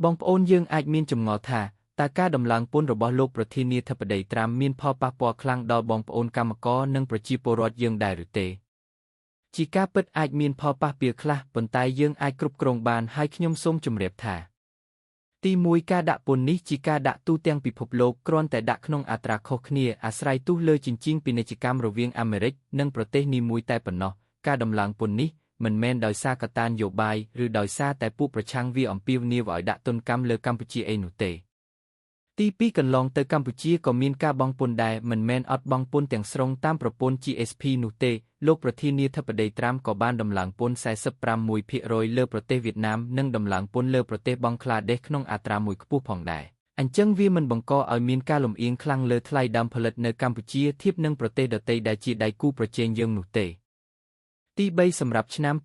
បងប្អូនយើងអាចមានចម្ងល់ថាតើការដំឡើងពន្ធរបស់លោកប្រធានាធិបតីត្រាំមានផលប៉ះពាល់ខ្លាំងដល់បងប្អូនកម្មករនិងប្រជាពលរដ្ឋយើងដែរឬទេជាការពិតអាចមានផលប៉ះពាល់ខ្លះប៉ុន្តែយើងអាចគ្រប់គ្រងបានហើយខ្ញុំសូមជម្រាបថាទី1ការដាក់ពន្ធនេះជាការដាក់ទូទាំងពិភពលោកគ្រាន់តែដាក់ក្នុងអត្រាខុសគ្នាអាស្រ័យទោះលើជញ្ជីងពាណិជ្ជកម្មរវាងអាមេរិកនិងប្រទេសនីមួយតែប៉ុណ្ណោះការដំឡើងពន្ធនេះមិនមែនដោយសារកត្តានយោបាយឬដោយសារតែពួកប្រឆាំងវាអំពាវនាវឲ្យដាក់ទណ្ឌកម្មលើកម្ពុជាអីនោះទេទី2កន្លងទៅកម្ពុជាក៏មានការបង់ពន្ធដែរមិនមែនអត់បង់ពន្ធទាំងស្រុងតាមប្រព័ន្ធ GSP នោះទេលោកប្រធានាធិបតីត្រាំក៏បានដំឡើងពន្ធ 46% លើប្រទេសវៀតណាមនិងដំឡើងពន្ធលើប្រទេសបង់ក្លាដេសក្នុងអត្រាមួយខ្ពស់ផងដែរអញ្ចឹងវាមិនបង្កឲ្យមានការលំអៀងខ្លាំងលើថ្លៃដើមផលិតនៅកម្ពុជាធៀបនឹងប្រទេសដទៃដែលជាដៃគូប្រជែងយើងនោះទេទី3សម្រាប់ឆ្នាំ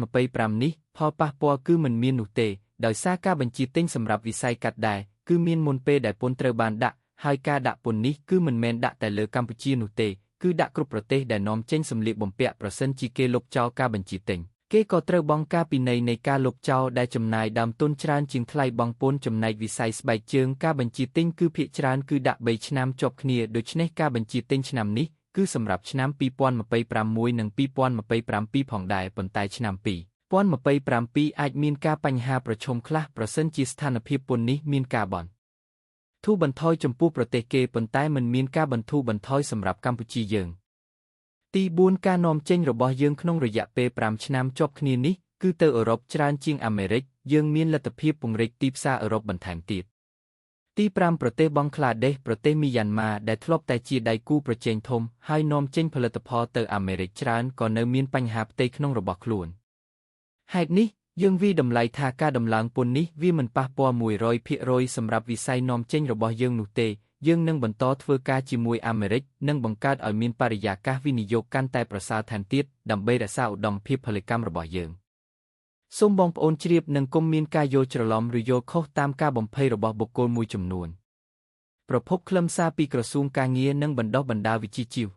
2025នេះផលប៉ះពាល់គឺមិនមាននោះទេដោយសារការបញ្ជាទិញសម្រាប់វិស័យកាត់ដែរគឺមានមុនពេលដែលពន្ធត្រូវបានដាក់ហើយការដាក់ពន្ធនេះគឺមិនមែនដាក់តែលើកម្ពុជានោះទេគឺដាក់គ្រប់ប្រទេសដែលនាំចេញសម្លៀកបំពាក់ប្រសិនជាគេលុបចោលការបញ្ជាទិញគេក៏ត្រូវបង់ការពិន័យនៃការលុបចោលដែលចំណាយដើមទុនច្រើនជាងថ្លៃបង់ពន្ធចំណែកវិស័យស្បែកជើងការបញ្ជាទិញគឺភាគច្រើនគឺដាក់3ឆ្នាំជាប់គ្នាដូច្នេះការបញ្ជាទិញឆ្នាំនេះគឺសម្រាប់ឆ្នាំ2026និង2027ផងដែរប៉ុន្តែឆ្នាំ2027អាចមានការបញ្ហាប្រឈមខ្លះប្រសិនជាស្ថានភាពពន្ធនេះមានការបន្ធូរបន្ថយចំពោះប្រទេសគេប៉ុន្តែមិនមានការបន្ធូរបន្ថយសម្រាប់កម្ពុជាយើងទី4ការនាំចេញរបស់យើងក្នុងរយៈពេល5ឆ្នាំជាប់គ្នានេះគឺទៅអឺរ៉ុបច្រើនជាងអាមេរិកយើងមានលទ្ធភាពពង្រីកទីផ្សារអឺរ៉ុបបន្ថែមទៀតទី5ប្រទេសបង់ក្លាដេសប្រទេសមីយ៉ាន់ម៉ាដែលធ្លាប់តែជាដៃគូប្រជែងធំហើយនាំចេញផលិតផលទៅអាមេរិកច្រើនក៏នៅមានបញ្ហាផ្ទៃក្នុងរបស់ខ្លួនហេតុនេះយើងវាយតម្លៃថាការដំឡើងពន្ធនេះវាមិនប៉ះពាល់ 100% សម្រាប់វិស័យនាំចេញរបស់យើងនោះទេយើងនឹងបន្តធ្វើការជាមួយអាមេរិកនិងបង្កើតឲ្យមានបរិយាកាសវិនិយោគកាន់តែប្រសើរថែមទៀតដើម្បីរក្សាឧត្តមភាពផលិតកម្មរបស់យើងសូមបងប្អូនជ្រាបនិងកុំមានការយល់ច្រឡំឬយល់ខុសតាមការបំភ័យរបស់បុគ្គលមួយចំនួនប្រភពខ្លឹមសារពីក្រសួងការងារនិងបណ្ដុះបណ្ដាលវិជ្ជាជីវ